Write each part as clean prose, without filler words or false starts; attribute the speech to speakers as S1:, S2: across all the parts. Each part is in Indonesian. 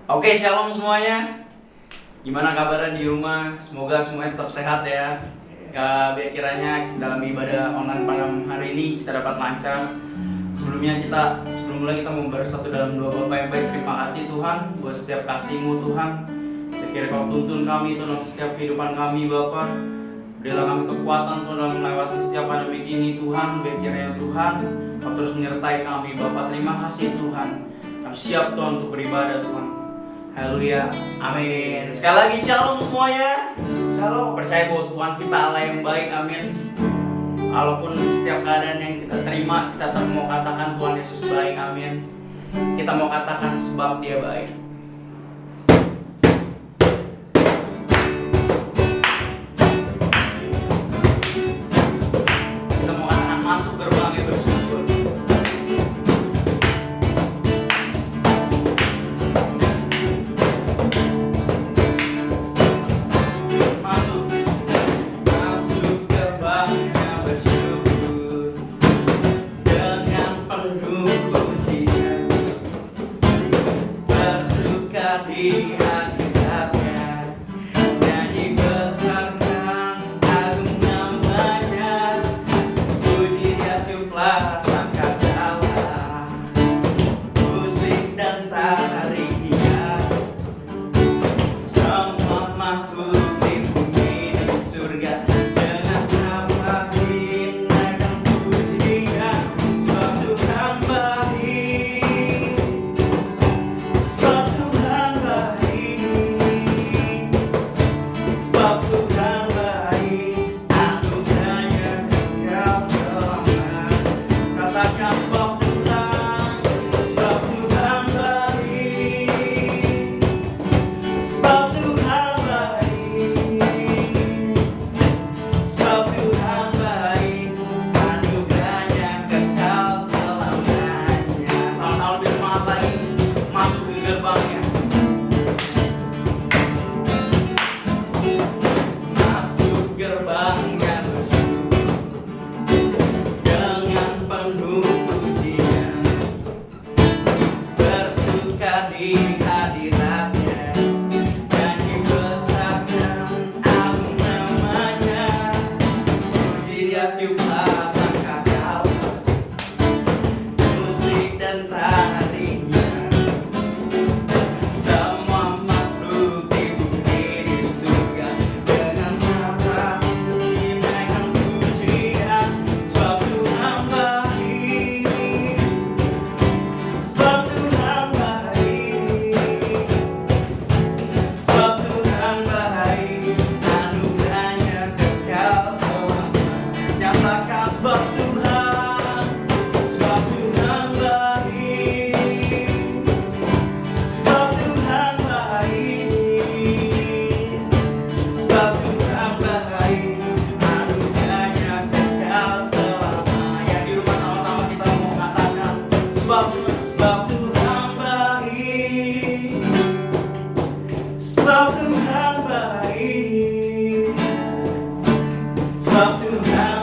S1: Oke, shalom semuanya. Gimana kabarnya di rumah? Semoga semuanya tetap sehat ya. Biar kiranya dalam ibadah online pada hari ini kita dapat lancar. Sebelum mulai kita mau bersatu dalam doa. Bapa yang baik, terima kasih Tuhan buat setiap kasih-Mu Tuhan. Kira Kau tuntun kami Tuhan dalam setiap kehidupan kami Bapa. Berilah kami kekuatan Tuhan dalam melewati setiap pandemi ini Tuhan. Biar kiranya Tuhan Kau terus menyertai kami Bapa. Terima kasih Tuhan. Kami siap Tuhan untuk beribadah Tuhan. Haleluya, amin. Sekali lagi shalom semuanya. Shalom. Percaya bahwa Tuhan kita Allah yang baik, amin. Walaupun setiap keadaan yang kita terima, kita tetap mau katakan Tuhan Yesus baik, amin. Kita mau katakan sebab Dia baik. Kita mau katakan masuk gerbangnya bersyukur. Di hadiratnya nyanyi besarkan agung namanya, puji Dia tiuplah sangkakala, musik dan tarian semua makhluk di bumi di surga dengan selamat dinaikkan pujian, sebab Tuhan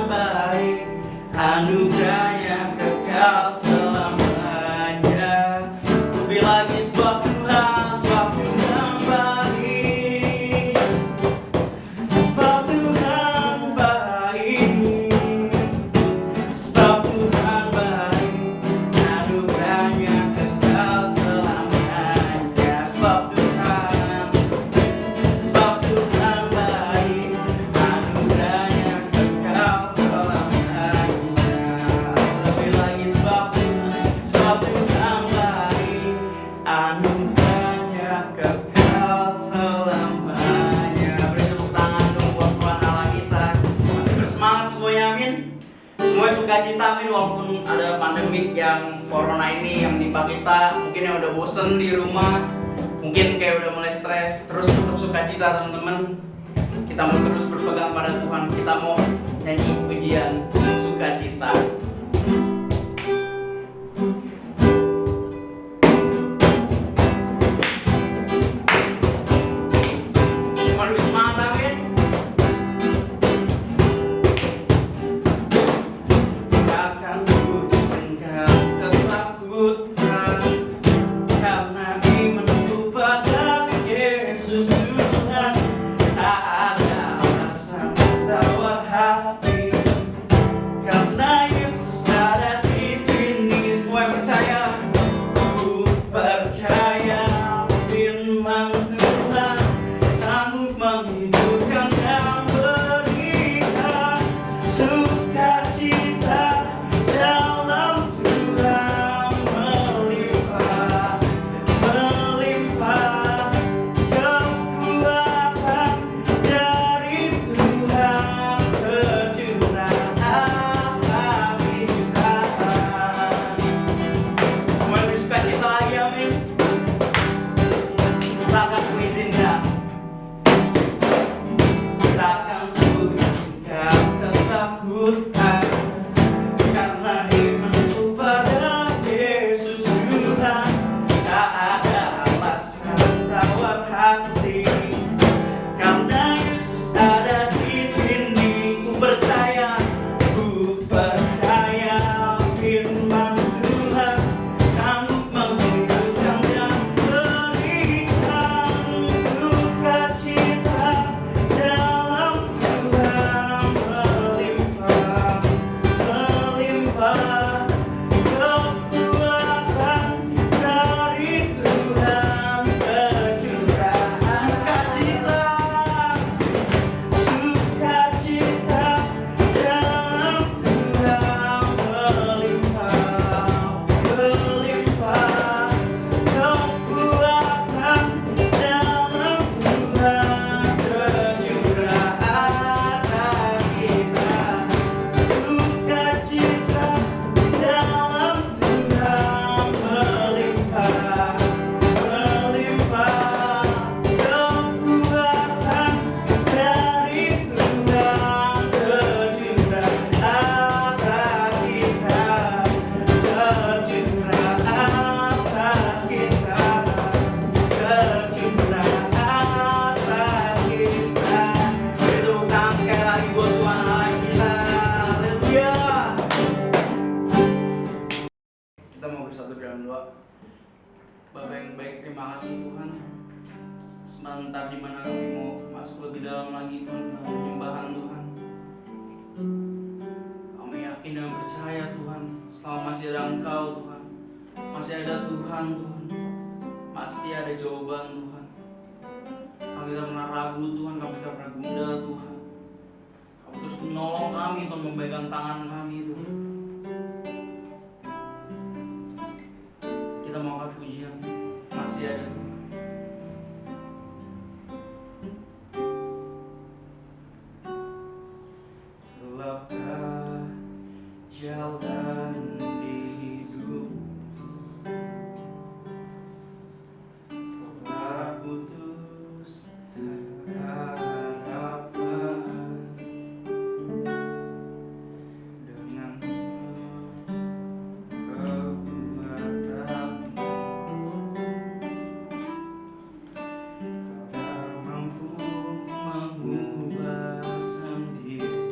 S1: baik. Anugerahnya kekal selamanya. Lebih lagi sebab Tuhan baik. Sebab Tuhan baik. Sebab Tuhan baik. Anugerahnya kekal selamanya. Sebab Tuhan baik. Anugerahnya kekal selamanya. Lebih lagi sebab Tuhan baik, anugerahnya kekal selamanya. Beri tepuk tangan dong buat Tuhan Allah kita. Masih bersemangat semuanya, amin. Semuanya sukacita, amin. Walaupun ada pandemik yang corona ini yang menimpa kita, mungkin yang udah bosen di rumah, mungkin kayak udah mulai stres, terus tetap sukacita teman-teman. Kita mau terus berpegang pada Tuhan. Kita mau nyanyi pujian sukacita. Karena imanku pada yang baik. Terima kasih Tuhan. Sebentar di mana kami mau masuk lebih dalam lagi Tuhan, penyembahan Tuhan. Kami yakin dan percaya Tuhan, selama masih ada Engkau Tuhan, masih ada Tuhan Tuhan, pasti ada jawaban Tuhan. Kami tak pernah ragu Tuhan, kami tak pernah gundah Tuhan. Kau terus menolong kami Tuhan, memegang tangan kami Tuhan. Kita mau angkat pujian, masih ada Tuhan. Gelapkah jalan di hidup, telah putus harapan, dengan kekuatanmu kau mampu mengubah sendiri.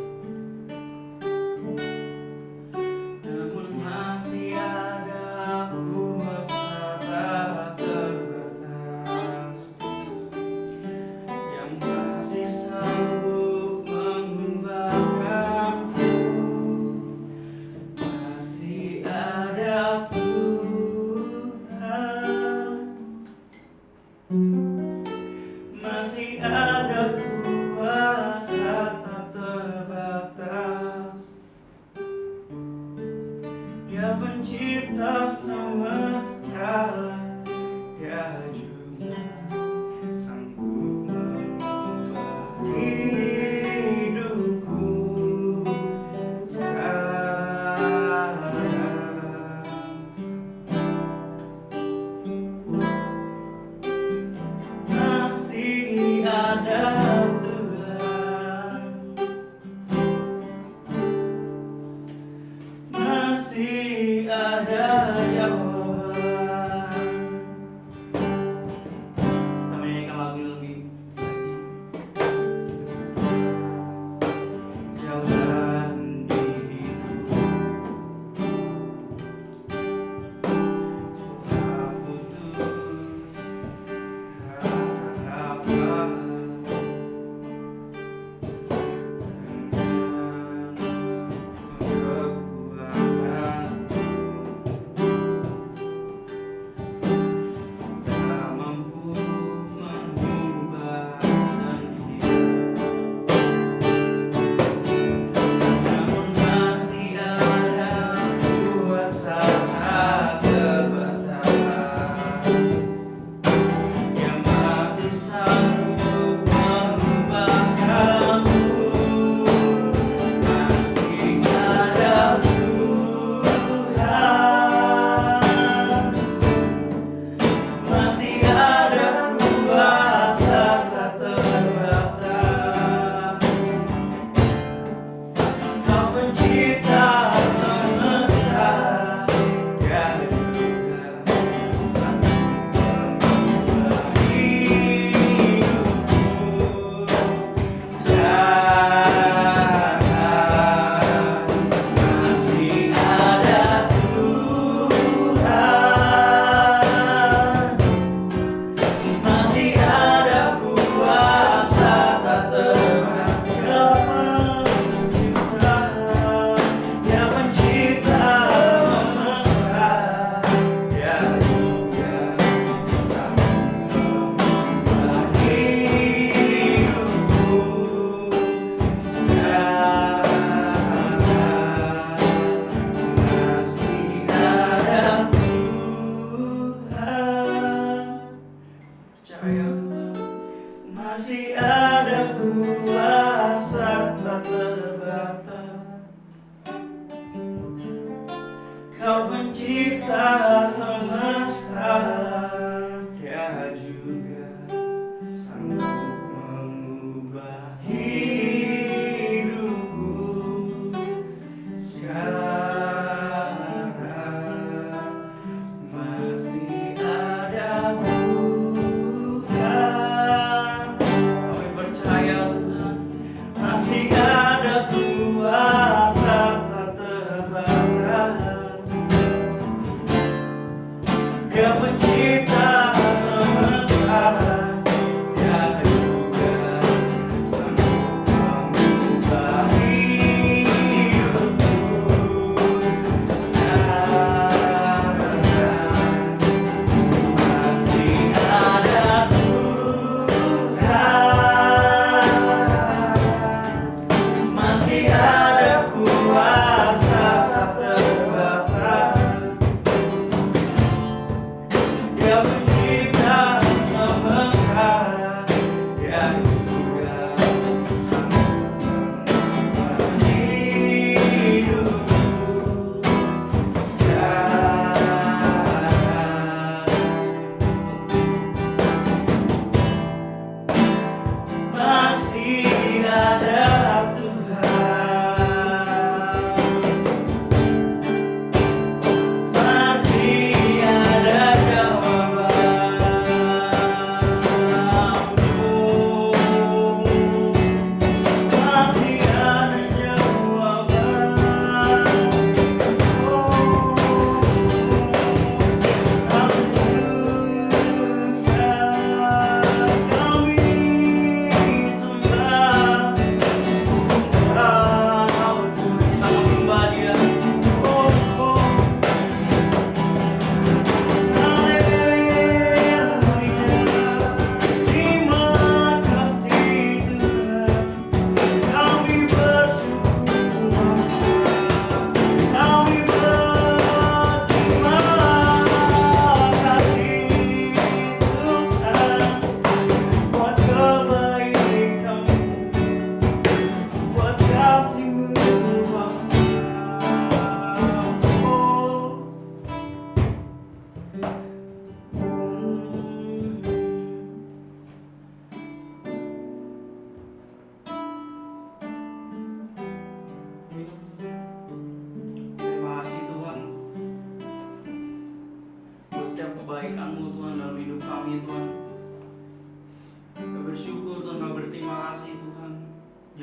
S1: Namun masih ada kuasa tak terbatas yang masih sanggup mengubahkanku. Masih ada Tuhan, masih ada kuasa tak terbatas. Dia pencipta semesta, Dia juga sanggup mengubah hidupku sekarang. Masih ada Tuhan, masih ada jawaban.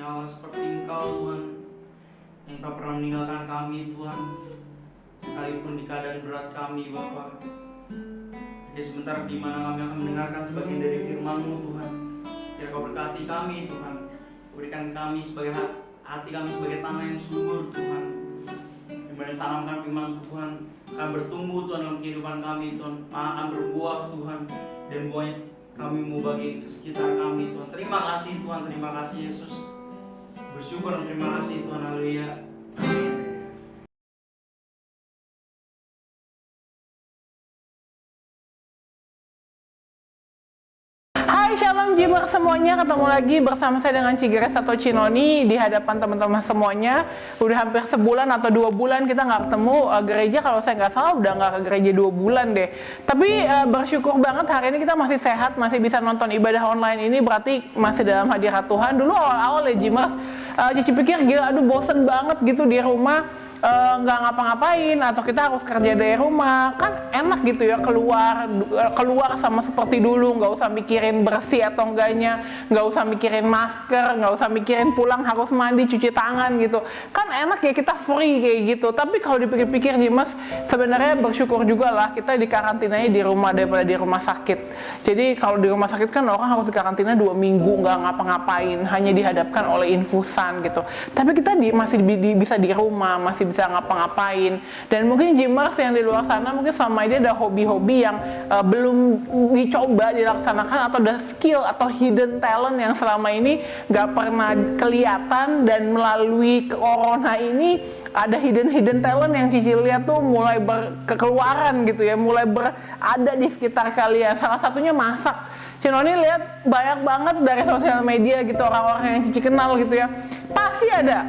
S1: satu-satunya Allah seperti Engkau Tuhan, yang tak pernah meninggalkan kami Tuhan, sekalipun di keadaan berat kami Bapa. Oke, sebentar di mana kami akan mendengarkan sebagian dari firman-Mu Tuhan. Biar Kau berkati kami Tuhan, berikan kami sebagai hati kami sebagai tanah yang subur Tuhan, di mana tanamkan firman Tuhan akan bertumbuh Tuhan dalam kehidupan kami Tuhan, akan berbuah Tuhan, dan buahnya kami mau bagi sekitar kami Tuhan. Terima kasih Tuhan, terima kasih Yesus. Bersyukur dan terima kasih Tuhan, haleluya.
S2: Hai Shalom Jimmer semuanya, ketemu lagi bersama saya dengan Cigres atau Cinoni di hadapan teman-teman semuanya. Udah hampir sebulan atau 2 bulan kita nggak ketemu gereja, kalau saya nggak salah udah nggak ke gereja 2 bulan deh. Tapi bersyukur banget hari ini kita masih sehat, masih bisa nonton ibadah online ini, berarti masih dalam hadirat Tuhan. Dulu awal-awal ya Jimmers, Cici pikir gila, aduh bosen banget gitu di rumah. Nggak ngapa-ngapain atau kita harus kerja dari rumah, kan enak gitu ya keluar sama seperti dulu, nggak usah mikirin bersih atau enggaknya, nggak usah mikirin masker, nggak usah mikirin pulang harus mandi cuci tangan gitu, kan enak ya, kita free kayak gitu. Tapi kalau dipikir-pikir Jimas, sebenarnya bersyukur juga lah kita dikarantinanya di rumah daripada di rumah sakit. Jadi kalau di rumah sakit kan orang harus dikarantina 2 minggu nggak ngapa-ngapain, hanya dihadapkan oleh infusan gitu. Tapi kita masih bisa di rumah, masih bisa ngapa-ngapain. Dan mungkin Jimmers yang di luar sana mungkin sama ini ada hobi-hobi yang belum dicoba dilaksanakan, atau ada skill atau hidden talent yang selama ini nggak pernah kelihatan, dan melalui corona ini ada hidden talent yang Cici lihat tuh mulai berkeluaran gitu ya, mulai berada di sekitar kalian. Salah satunya masak. Cinoni lihat banyak banget dari sosial media gitu, orang-orang yang Cici kenal gitu ya, pasti ada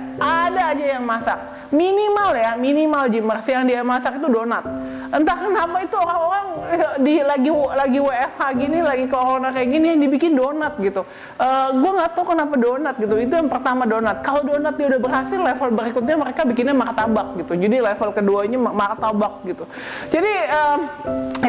S2: aja yang masak. Minimal Jimmers yang dia masak itu donat. Entah kenapa itu orang-orang lagi WFH gini, lagi corona kayak gini, yang dibikin donat gitu. Gue nggak tahu kenapa donat gitu. Itu yang pertama donat. Kalau donat dia udah berhasil, level berikutnya mereka bikinnya martabak gitu. Jadi level keduanya martabak gitu. Jadi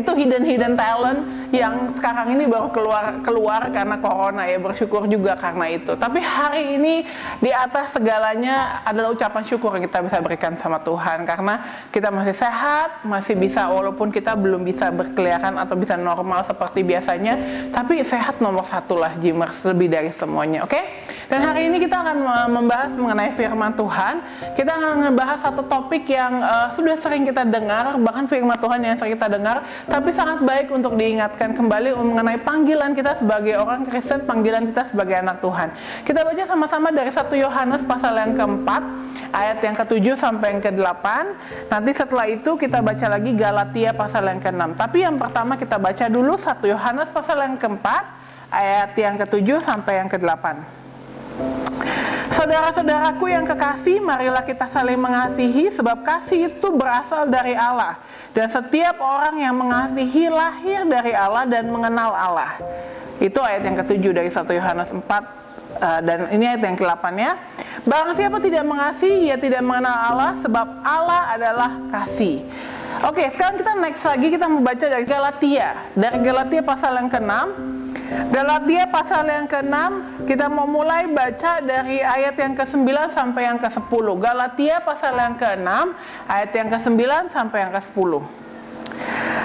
S2: itu hidden talent yang sekarang ini baru keluar karena corona ya. Bersyukur juga karena itu. Tapi hari ini di atas segalanya adalah ucapan syukur yang kita bisa berikan sama Tuhan, karena kita masih sehat, masih bisa, walaupun kita belum bisa berkeliaran atau bisa normal seperti biasanya, tapi sehat nomor satu lah Jimmers, lebih dari semuanya. Oke? Dan hari ini kita akan membahas mengenai firman Tuhan. Kita akan membahas satu topik yang sudah sering kita dengar, bahkan firman Tuhan yang sering kita dengar, tapi sangat baik untuk diingatkan kembali mengenai panggilan kita sebagai orang Kristen, panggilan kita sebagai anak Tuhan. Kita baca sama-sama dari 1 Yohanes pasal yang keempat, ayat yang ke-7 sampai yang ke-8. Nanti setelah itu kita baca lagi Galatia pasal yang ke-6. Tapi yang pertama kita baca dulu 1 Yohanes pasal yang keempat, ayat yang ke-7 sampai yang ke-8. Saudara-saudaraku yang kekasih, marilah kita saling mengasihi, sebab kasih itu berasal dari Allah. Dan setiap orang yang mengasihi lahir dari Allah dan mengenal Allah. Itu ayat yang ke-7 dari 1 Yohanes 4, dan ini ayat yang ke-8 ya. Barang siapa tidak mengasihi, ia tidak mengenal Allah, sebab Allah adalah kasih. Oke, sekarang kita next lagi, kita membaca dari Galatia. Dari Galatia pasal yang ke-6. Galatia pasal yang ke-6, kita mau mulai baca dari ayat yang ke-9 sampai yang ke-10. Galatia pasal yang ke-6, ayat yang ke-9 sampai yang ke-10.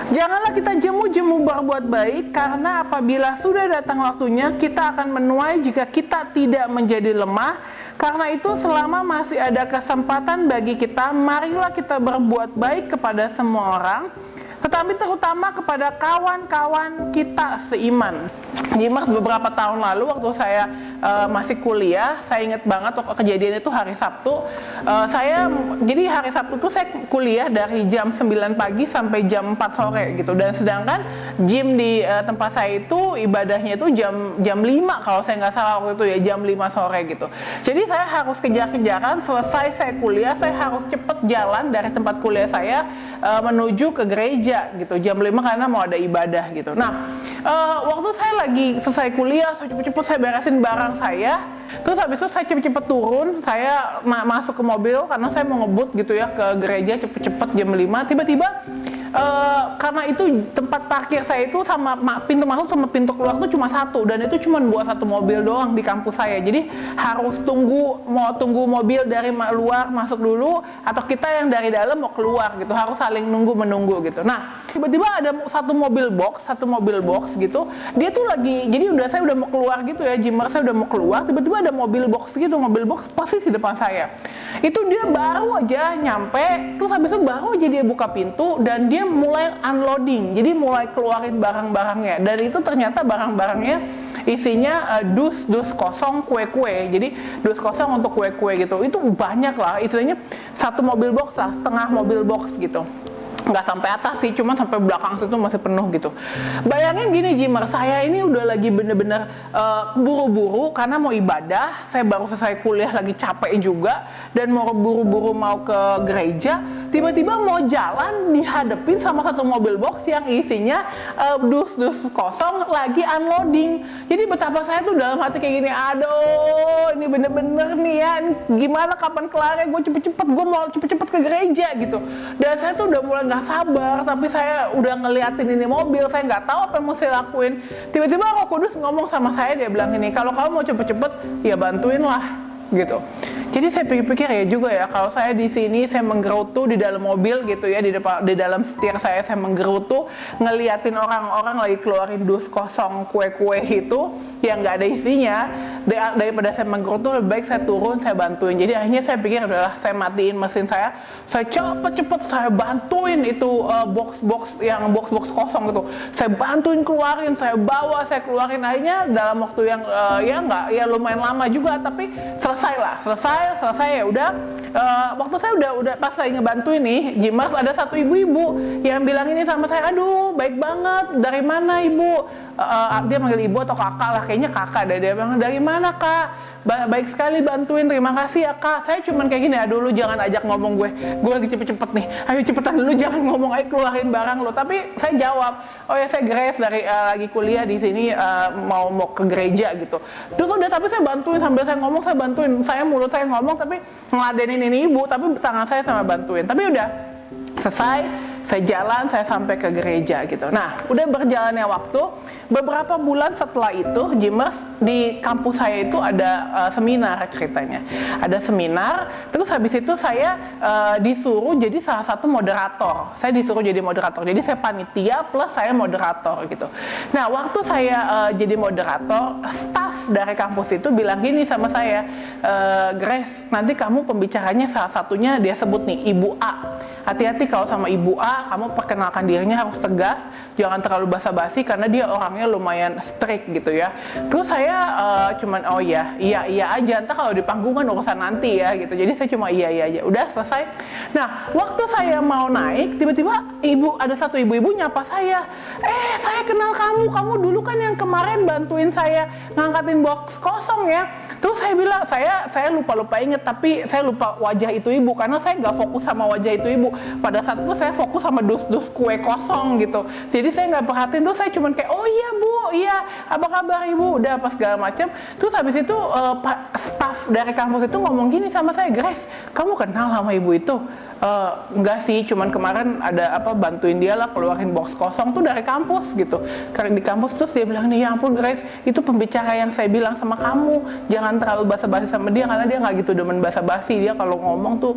S2: Janganlah kita jemu-jemu berbuat baik, karena apabila sudah datang waktunya, kita akan menuai jika kita tidak menjadi lemah. Karena itu selama masih ada kesempatan bagi kita, marilah kita berbuat baik kepada semua orang, tetapi terutama kepada kawan-kawan kita seiman. Jimmers, beberapa tahun lalu waktu saya masih kuliah, saya ingat banget waktu kejadian itu hari Sabtu. Jadi hari Sabtu itu saya kuliah dari jam 9 pagi sampai jam 4 sore gitu. Dan sedangkan gym di tempat saya itu ibadahnya itu jam 5 kalau saya nggak salah waktu itu ya, jam 5 sore gitu. Jadi saya harus kejar-kejaran, selesai saya kuliah, saya harus cepet jalan dari tempat kuliah saya menuju ke gereja gitu, jam 5 karena mau ada ibadah gitu. Nah, waktu saya lagi selesai kuliah, saya cepet-cepet saya beresin barang saya, terus habis itu saya cepet-cepet turun, saya masuk ke mobil karena saya mau ngebut gitu ya ke gereja cepet-cepet jam 5. Tiba-tiba karena itu tempat parkir saya itu sama pintu masuk sama pintu keluar tuh cuma satu, dan itu cuma buat satu mobil doang di kampus saya. Jadi harus tunggu mobil dari luar masuk dulu, atau kita yang dari dalam mau keluar gitu, harus saling menunggu gitu. Nah, tiba-tiba ada satu mobil box gitu, dia tuh lagi, jadi saya udah mau keluar gitu ya, Jimmer saya udah mau keluar, tiba-tiba ada mobil box persis di depan saya. Itu dia baru aja nyampe, terus habis itu baru aja dia buka pintu dan dia mulai unloading, jadi mulai keluarin barang-barangnya, dan itu ternyata barang-barangnya isinya dus kosong kue-kue. Jadi dus kosong untuk kue-kue gitu, itu banyak lah, istilahnya satu mobil box lah, setengah mobil box gitu. Nggak sampai atas sih, cuma sampai belakang situ masih penuh gitu. Bayangin gini Jimmer, saya ini udah lagi bener-bener buru-buru karena mau ibadah, saya baru selesai kuliah lagi capek juga, dan mau buru-buru mau ke gereja, tiba-tiba mau jalan dihadapin sama satu mobil box yang isinya dus kosong lagi unloading. Jadi betapa saya tuh dalam hati kayak gini, aduh ini bener-bener nih ya, gimana kapan kelarnya, gue mau cepet-cepet ke gereja gitu. Dan saya tuh udah mulai nggak sabar, tapi saya udah ngeliatin ini mobil, saya nggak tahu apa yang mau saya lakuin. Tiba-tiba Roh Kudus ngomong sama saya, dia bilang gini, kalau kamu mau cepet-cepet ya bantuin lah gitu. Jadi saya pikir-pikir ya juga ya, kalau saya di sini saya menggerutu di dalam mobil gitu ya, di dalam setir saya menggerutu ngeliatin orang-orang lagi keluarin dus kosong kue-kue itu yang nggak ada isinya, daripada saya menggerutu lebih baik saya turun, saya bantuin. Jadi akhirnya saya pikir adalah saya matiin mesin saya cepet-cepet saya bantuin itu box kosong gitu, saya bantuin keluarin, saya bawa, saya keluarin. Akhirnya dalam waktu yang ya lumayan lama juga, tapi selesai ya udah. Waktu saya udah pas saya ngebantuin nih Jimmer, ada satu ibu-ibu yang bilang ini sama saya, aduh baik banget, dari mana ibu? Dia manggil ibu atau kakak lah, kayaknya kakak deh. Dia bilang, dari mana kak? Baik sekali bantuin, terima kasih ya kak. Saya cuman kayak gini, aduh lu jangan ajak ngomong gue lagi cepet-cepet nih, ayo cepetan dulu, jangan ngomong, ayo keluarin barang lo. Tapi saya jawab, oh ya saya Grace dari lagi kuliah di sini, mau ke gereja gitu. Terus udah, tapi saya bantuin, sambil saya ngomong saya bantuin, mulut saya ngomong tapi ngeladenin ini ibu, tapi tangan saya sama bantuin. Tapi udah selesai, saya jalan, saya sampai ke gereja gitu. Nah, udah berjalannya waktu, beberapa bulan setelah itu, Jimmer, di kampus saya itu ada seminar ceritanya. Ada seminar, terus habis itu saya disuruh jadi salah satu moderator. Saya disuruh jadi moderator, jadi saya panitia plus saya moderator gitu. Nah, waktu saya jadi moderator, staff dari kampus itu bilang gini sama saya, Grace, nanti kamu pembicaranya salah satunya dia sebut nih, Ibu A. Hati-hati kalau sama Ibu A, kamu perkenalkan dirinya harus tegas, jangan terlalu basa-basi karena dia orangnya lumayan strict gitu ya. Terus saya cuman oh iya aja, entah kalau di panggungan urusan nanti ya gitu. Jadi saya cuma iya aja. Udah selesai. Nah, waktu saya mau naik, tiba-tiba ada satu ibu-ibu nyapa saya. Saya kenal kamu dulu kan yang kemarin bantuin saya ngangkatin box kosong ya. Terus saya bilang, saya lupa inget, tapi saya lupa wajah itu ibu karena saya nggak fokus sama wajah itu ibu. Pada saat itu saya fokus sama dus kue kosong gitu. Jadi saya nggak perhatiin tuh, saya cuman kayak, oh iya bu, iya, apa kabar ibu, udah apa segala macam. Terus habis itu staff dari kampus itu ngomong gini sama saya, Grace, kamu kenal sama ibu itu? Enggak sih, cuman kemarin ada bantuin dia lah keluarin box kosong tuh dari kampus gitu. Karena di kampus terus dia bilang nih, ya ampun Grace, itu pembicara yang saya bilang sama kamu, jangan terlalu basa-basi sama dia karena dia nggak gitu demen basa-basi, dia kalau ngomong tuh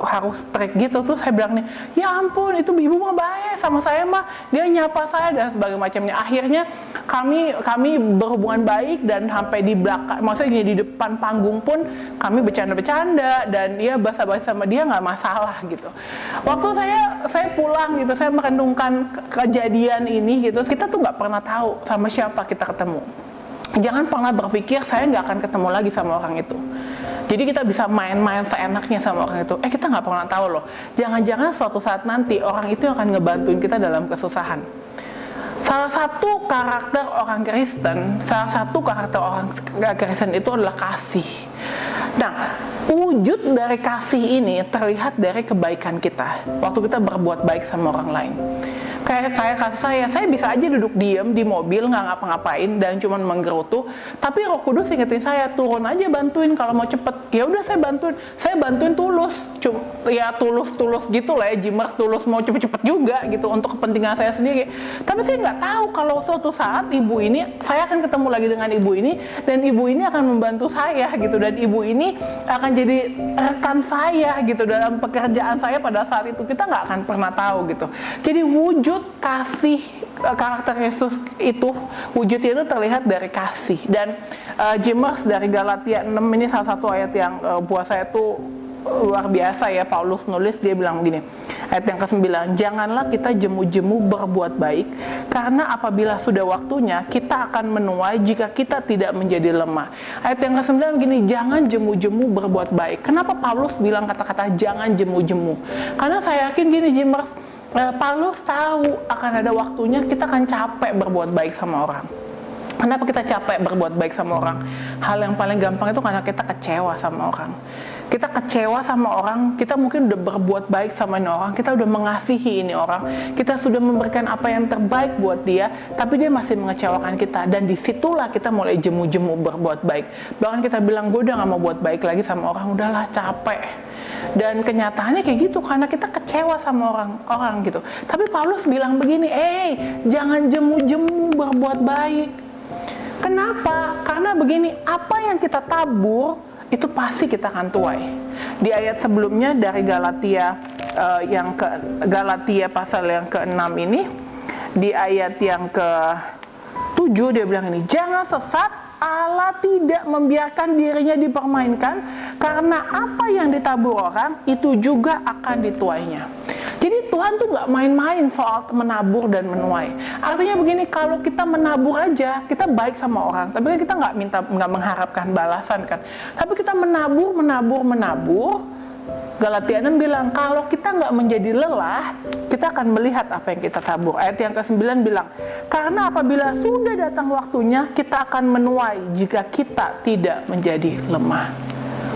S2: harus strict gitu. Terus saya bilang nih, ya ampun itu ibu mah baik sama saya mah, dia nyapa saya dan sebagainya macamnya. Akhirnya kami berhubungan baik dan sampai di belakang, maksudnya di depan panggung pun kami bercanda-bercanda dan dia basa-basi sama dia nggak masalah gitu. Waktu saya pulang gitu, saya merenungkan kejadian ini gitu, kita tuh nggak pernah tahu sama siapa kita ketemu. Jangan pernah berpikir saya nggak akan ketemu lagi sama orang itu. Jadi kita bisa main-main seenaknya sama orang itu. Kita nggak pernah tahu loh. Jangan-jangan suatu saat nanti orang itu akan ngebantuin kita dalam kesusahan. Salah satu karakter orang Kristen itu adalah kasih. Nah, wujud dari kasih ini terlihat dari kebaikan kita waktu kita berbuat baik sama orang lain. Kayak kasus saya bisa aja duduk diem di mobil nggak ngapa-ngapain dan cuman menggerutu, tapi Roh Kudus ingetin saya turun aja bantuin kalau mau cepet. Ya udah saya bantuin tulus, ya tulus gitu lah ya, Jimers tulus mau cepet-cepet juga gitu untuk kepentingan saya sendiri. Tapi saya nggak tahu kalau suatu saat ibu ini, saya akan ketemu lagi dengan ibu ini dan ibu ini akan membantu saya gitu, dan ibu ini akan jadi rekan saya gitu dalam pekerjaan saya pada saat itu. Kita nggak akan pernah tahu gitu. Jadi wujud kasih karakter Yesus itu, wujudnya itu terlihat dari kasih. Dan Jimers dari Galatia 6 ini salah satu ayat yang buat saya tuh luar biasa ya. Paulus nulis, dia bilang begini, ayat yang ke-9, janganlah kita jemu-jemu berbuat baik, karena apabila sudah waktunya kita akan menuai jika kita tidak menjadi lemah. Ayat yang ke-9 gini, jangan jemu-jemu berbuat baik. Kenapa Paulus bilang kata-kata jangan jemu-jemu? Karena saya yakin gini Jimers, Paulus tahu akan ada waktunya kita akan capek berbuat baik sama orang. Kenapa kita capek berbuat baik sama orang? Hal yang paling gampang itu karena kita kecewa sama orang. Kita kecewa sama orang, kita mungkin udah berbuat baik sama ini orang, kita udah mengasihi ini orang, kita sudah memberikan apa yang terbaik buat dia, tapi dia masih mengecewakan kita. Dan disitulah kita mulai jemu-jemu berbuat baik. Bahkan kita bilang, gue udah gak mau buat baik lagi sama orang, udahlah capek. Dan kenyataannya kayak gitu, karena kita kecewa sama orang gitu. Tapi Paulus bilang begini, jangan jemu-jemu berbuat baik. Kenapa? Karena begini, apa yang kita tabur itu pasti kita akan tuai. Di ayat sebelumnya dari Galatia Galatia pasal yang ke-6 ini, di ayat yang ke-7 dia bilang ini, jangan sesat, Allah tidak membiarkan dirinya dipermainkan, karena apa yang ditabur orang itu juga akan dituainya. Jadi Tuhan tuh nggak main-main soal menabur dan menuai. Artinya begini, kalau kita menabur aja, kita baik sama orang, tapi kan kita nggak mengharapkan balasan kan. Tapi kita menabur. Galatia 6 bilang, kalau kita nggak menjadi lelah, kita akan melihat apa yang kita tabur. Ayat yang ke-9 bilang, karena apabila sudah datang waktunya, kita akan menuai jika kita tidak menjadi lemah.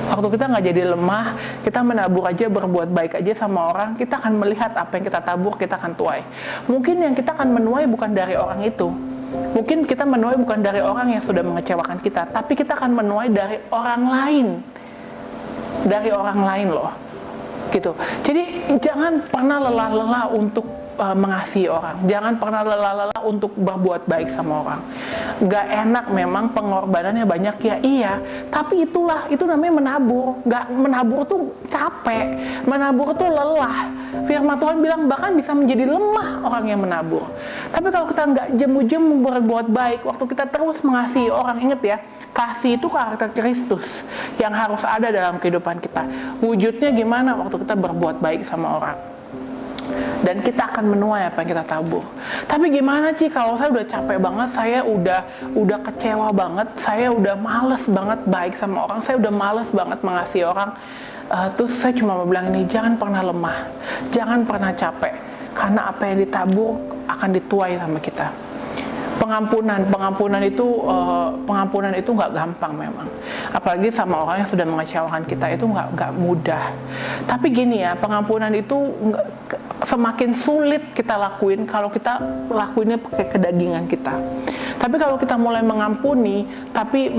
S2: Waktu kita nggak jadi lemah, kita menabur aja, berbuat baik aja sama orang, kita akan melihat apa yang kita tabur, kita akan tuai. Mungkin yang kita akan menuai bukan dari orang itu. Mungkin kita menuai bukan dari orang yang sudah mengecewakan kita, tapi kita akan menuai dari orang lain. Dari orang lain loh. Gitu. Jadi jangan pernah lelah-lelah untuk mengasihi orang. Jangan pernah lelah-lelah untuk berbuat baik sama orang. Gak enak memang, pengorbanannya banyak ya, iya. Tapi itu namanya menabur. Menabur tuh capek. Menabur tuh lelah. Firman Tuhan bilang bahkan bisa menjadi lemah orang yang menabur. Tapi kalau kita nggak jemu-jemu berbuat baik, waktu kita terus mengasihi orang, ingat ya, kasih itu karakter Kristus yang harus ada dalam kehidupan kita. Wujudnya gimana waktu kita berbuat baik sama orang? Dan kita akan menuai apa yang kita tabur. Tapi gimana sih kalau saya udah capek banget, saya udah kecewa banget, saya udah males banget baik sama orang, saya udah males banget mengasihi orang. Terus saya cuma mau bilang ini, jangan pernah lemah, jangan pernah capek, karena apa yang ditabur akan dituai sama kita. Pengampunan itu nggak gampang memang, apalagi sama orang yang sudah mengecewakan kita, itu nggak mudah. Tapi gini ya, pengampunan itu semakin sulit kita lakuin kalau kita lakuinnya pakai kedagingan kita. Tapi kalau kita mulai mengampuni, tapi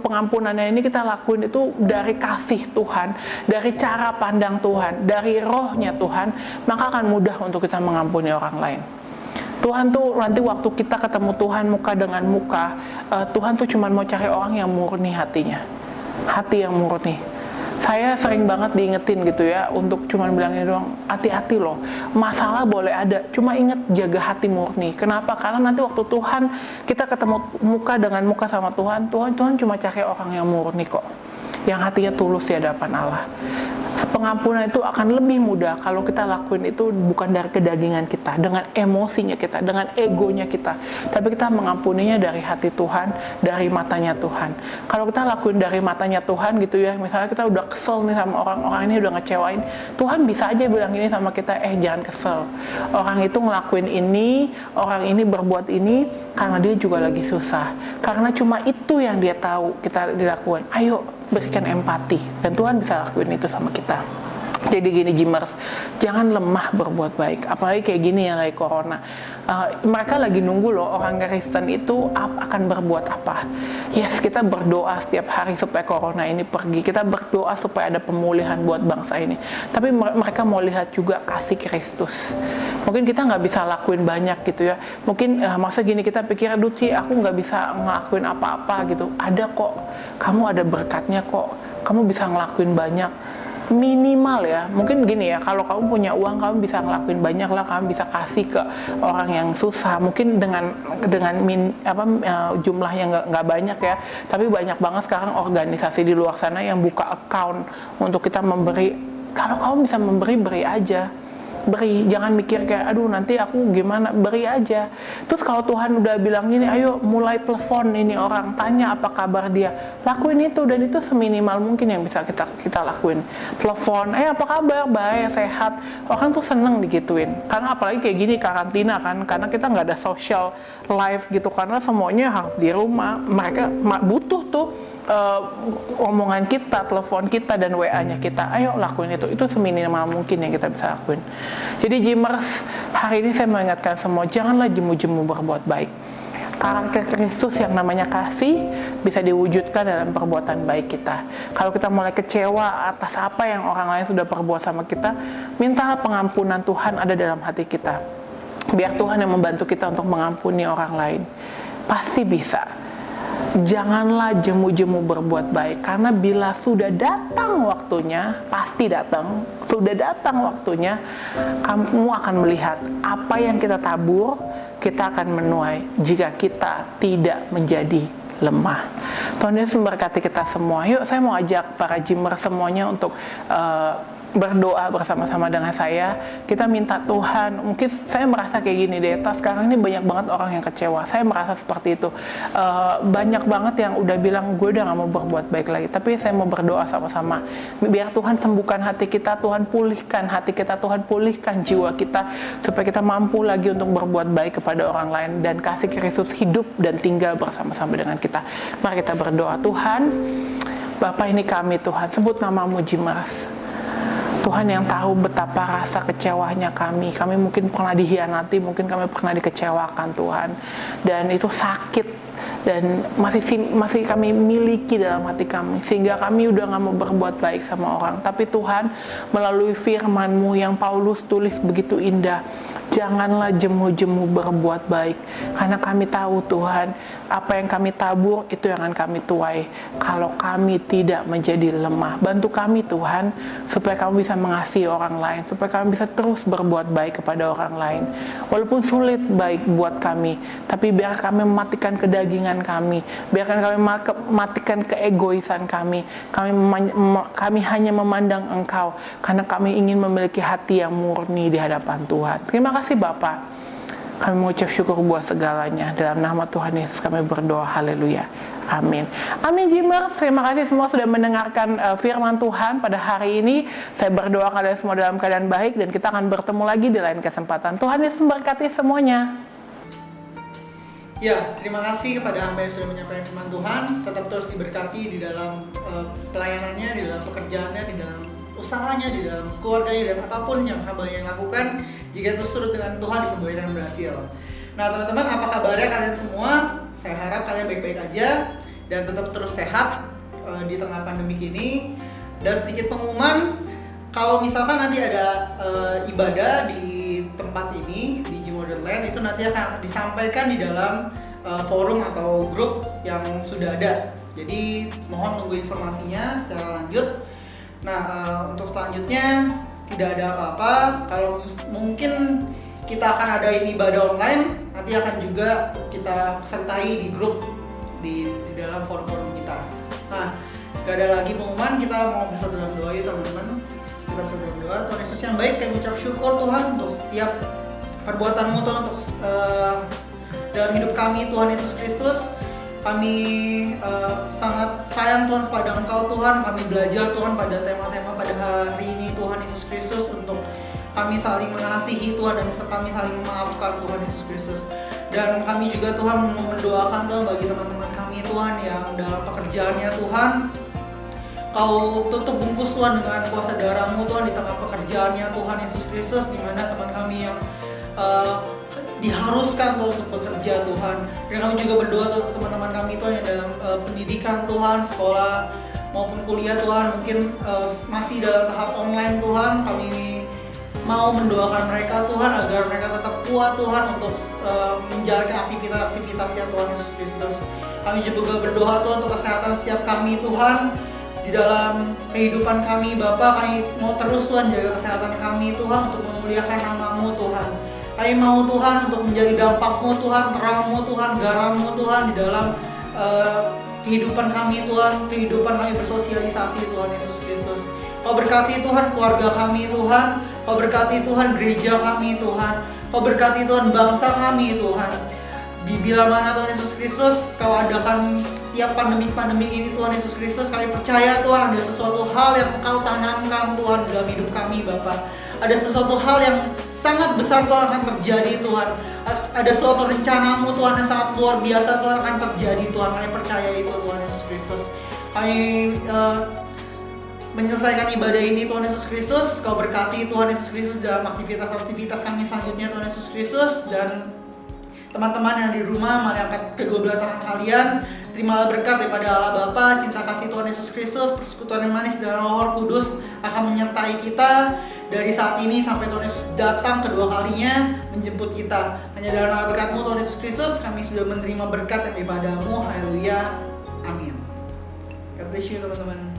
S2: pengampunannya ini kita lakuin itu dari kasih Tuhan, dari cara pandang Tuhan, dari rohnya Tuhan, maka akan mudah untuk kita mengampuni orang lain. Tuhan tuh nanti waktu kita ketemu Tuhan muka dengan muka, Tuhan tuh cuma mau cari orang yang murni hatinya, hati yang murni. Saya sering banget diingetin gitu ya, untuk cuma bilang ini doang, hati-hati loh, masalah boleh ada, cuma inget jaga hati murni. Kenapa? Karena nanti waktu Tuhan kita ketemu muka dengan muka sama Tuhan cuma cari orang yang murni kok, yang hatinya tulus di hadapan Allah. Pengampunan itu akan lebih mudah kalau kita lakuin itu bukan dari kedagingan kita, dengan emosinya kita, dengan egonya kita, tapi kita mengampuninya dari hati Tuhan, dari matanya Tuhan. Kalau kita lakuin dari matanya Tuhan gitu ya, misalnya kita udah kesel nih sama orang ini udah ngecewain, Tuhan bisa aja bilang gini sama kita, jangan kesel, orang itu ngelakuin ini, orang ini berbuat ini karena dia juga lagi susah, karena cuma itu yang dia tahu kita dilakukan. Ayo berikan empati, dan Tuhan bisa lakuin itu sama kita. Jadi gini Jimers, jangan lemah berbuat baik, apalagi kayak gini ya lagi corona. Mereka lagi nunggu loh orang Kristen itu akan berbuat apa. Yes, kita berdoa setiap hari supaya corona ini pergi, kita berdoa supaya ada pemulihan buat bangsa ini. Tapi mereka mau lihat juga kasih Kristus. Mungkin kita nggak bisa lakuin banyak gitu ya. Mungkin masa gini kita pikir, aduh sih aku nggak bisa ngelakuin apa-apa gitu. Ada kok, kamu ada berkatnya kok, kamu bisa ngelakuin banyak. Minimal ya, mungkin gini ya, kalau kamu punya uang kamu bisa ngelakuin banyak lah, kamu bisa kasih ke orang yang susah, mungkin dengan jumlah yang nggak banyak ya, tapi banyak banget sekarang organisasi di luar sana yang buka account untuk kita memberi. Kalau kamu bisa memberi, beri aja, beri, jangan mikir kayak aduh nanti aku gimana, beri aja. Terus kalau Tuhan udah bilang gini, ayo mulai telepon ini orang, tanya apa kabar dia, lakuin itu, dan itu seminimal mungkin yang bisa kita lakuin. Telepon, apa kabar, baik, sehat. Orang tuh seneng digituin, karena apalagi kayak gini karantina kan, karena kita nggak ada social life gitu, karena semuanya harus di rumah. Mereka butuh tuh omongan kita, telepon kita, dan WA-nya kita. Ayo lakuin itu seminimal mungkin yang kita bisa lakuin. Jadi Jimers, hari ini saya mengingatkan semua, janganlah jemu-jemu berbuat baik. Karakter Kristus yang namanya kasih bisa diwujudkan dalam perbuatan baik kita. Kalau kita mulai kecewa atas apa yang orang lain sudah perbuat sama kita, mintalah pengampunan Tuhan ada dalam hati kita. Biar Tuhan yang membantu kita untuk mengampuni orang lain. Pasti bisa. Janganlah jemu-jemu berbuat baik, karena bila sudah datang waktunya, pasti datang, sudah datang waktunya, kamu akan melihat apa yang kita tabur, kita akan menuai jika kita tidak menjadi lemah. Tuhan Yesus memberkati kita semua. Yuk, saya mau ajak para Jimmer semuanya untuk berdoa bersama-sama dengan saya. Kita minta Tuhan, mungkin saya merasa kayak gini deh, sekarang ini banyak banget orang yang kecewa. Saya merasa seperti itu. Banyak banget yang udah bilang, gue udah gak mau berbuat baik lagi. Tapi saya mau berdoa sama-sama, biar Tuhan sembuhkan hati kita, Tuhan pulihkan hati kita, Tuhan pulihkan jiwa kita, supaya kita mampu lagi untuk berbuat baik kepada orang lain, dan kasih Kristus hidup dan tinggal bersama-sama dengan kita. Mari kita berdoa. Tuhan, Bapa, ini kami Tuhan, sebut namamu Jimers. Tuhan yang tahu betapa rasa kecewanya kami mungkin pernah dikhianati, mungkin kami pernah dikecewakan Tuhan, dan itu sakit, dan masih kami miliki dalam hati kami, sehingga kami udah gak mau berbuat baik sama orang. Tapi Tuhan, melalui firman-Mu yang Paulus tulis begitu indah, janganlah jemu-jemu berbuat baik, karena kami tahu Tuhan, apa yang kami tabur itu yang akan kami tuai kalau kami tidak menjadi lemah. Bantu kami Tuhan, supaya kami bisa mengasihi orang lain, supaya kami bisa terus berbuat baik kepada orang lain, walaupun sulit baik buat kami, tapi biar kami mematikan kedagingan kami, biarkan kami matikan keegoisan kami hanya memandang Engkau, karena kami ingin memiliki hati yang murni di hadapan Tuhan. Terima kasih Bapa. Kami mengucap syukur buat segalanya. Dalam nama Tuhan Yesus kami berdoa. Haleluya. Amin. Amin Jimers. Terima kasih semua sudah mendengarkan firman Tuhan pada hari ini. Saya berdoa kalian semua dalam keadaan baik, dan kita akan bertemu lagi di lain kesempatan. Tuhan Yesus memberkati semuanya.
S3: Ya, terima kasih kepada hamba yang sudah menyampaikan firman Tuhan. Tetap terus diberkati di dalam pelayanannya, di dalam pekerjaannya, di dalam usahanya, di dalam keluarganya, dan apapun yang hambanya lakukan, jika terus turut dengan Tuhan diperbolehkan dan berhasil. Nah teman-teman, apa kabarnya kalian semua? Saya harap kalian baik-baik aja dan tetap terus sehat di tengah pandemi ini. Dan sedikit pengumuman, kalau misalkan nanti ada ibadah di tempat ini, di Jimorderland, itu nanti akan disampaikan di dalam forum atau grup yang sudah ada. Jadi mohon tunggu informasinya secara lanjut. Nah, untuk selanjutnya tidak ada apa-apa. Kalau mungkin kita akan adain ibadah online, nanti akan juga kita sertai di grup di dalam forum-forum kita. Nah, gak ada lagi pengumuman, kita mau bersatu dalam doa ya teman-teman. Kita bersatu dalam doa. Tuhan Yesus yang baik, kami ucap syukur Tuhan untuk setiap perbuatan-Mu Tuhan, untuk dalam hidup kami Tuhan Yesus Kristus. Kami sangat sayang Tuhan kepada Engkau Tuhan. Kami belajar Tuhan pada tema-tema pada hari ini Tuhan Yesus Kristus, untuk kami saling mengasihi Tuhan, dan kami saling memaafkan Tuhan Yesus Kristus. Dan kami juga Tuhan mendoakan Tuhan bagi teman-teman kami Tuhan yang dalam pekerjaannya Tuhan Kau tutup bungkus Tuhan dengan kuasa darah-Mu Tuhan di tengah pekerjaannya Tuhan Yesus Kristus, di mana teman kami yang diharuskan Tuhan untuk bekerja Tuhan. Dan kami juga berdoa untuk teman-teman kami Tuhan yang dalam pendidikan Tuhan, sekolah maupun kuliah Tuhan, mungkin masih dalam tahap online Tuhan. Kami mau mendoakan mereka Tuhan agar mereka tetap kuat Tuhan untuk menjalankan aktivitas-aktivitasnya Tuhan Yesus Kristus. Kami juga berdoa Tuhan untuk kesehatan setiap kami Tuhan. Di dalam kehidupan kami Bapa, kami mau terus Tuhan jaga kesehatan kami Tuhan untuk memuliakan nama-Mu Tuhan. Kami mau Tuhan untuk menjadi dampak-Mu Tuhan, terang-Mu Tuhan, garam-Mu Tuhan di dalam kehidupan kami Tuhan, kehidupan kami bersosialisasi Tuhan Yesus Kristus. Kau berkati Tuhan keluarga kami Tuhan, Kau berkati Tuhan gereja kami Tuhan, Kau berkati Tuhan bangsa kami Tuhan. Di bila mana Tuhan Yesus Kristus Kau adakan setiap pandemi ini Tuhan Yesus Kristus, kami percaya Tuhan ada sesuatu hal yang Kau tanamkan Tuhan dalam hidup kami Bapa. Ada sesuatu hal yang sangat besar Tuhan akan terjadi Tuhan. Ada suatu rencana-Mu Tuhan yang sangat luar biasa Tuhan akan terjadi Tuhan. Kami percaya itu Tuhan Yesus Kristus. Kami menyelesaikan ibadah ini Tuhan Yesus Kristus. Kau berkati Tuhan Yesus Kristus dalam aktivitas-aktivitas kami selanjutnya Tuhan Yesus Kristus. Dan teman-teman yang di rumah, mari angkat kedua belah tangan kalian. Terimalah berkat daripada Allah Bapa, cinta kasih Tuhan Yesus Kristus, persekutuan yang manis dan Roh Kudus akan menyertai kita dari saat ini sampai Tuhan Yesus datang kedua kalinya menjemput kita. Hanya dalam nama berkat-Mu Tuhan Yesus Kristus kami sudah menerima berkat dan ibadah-Mu. Haleluya. Amin. God bless you teman-teman.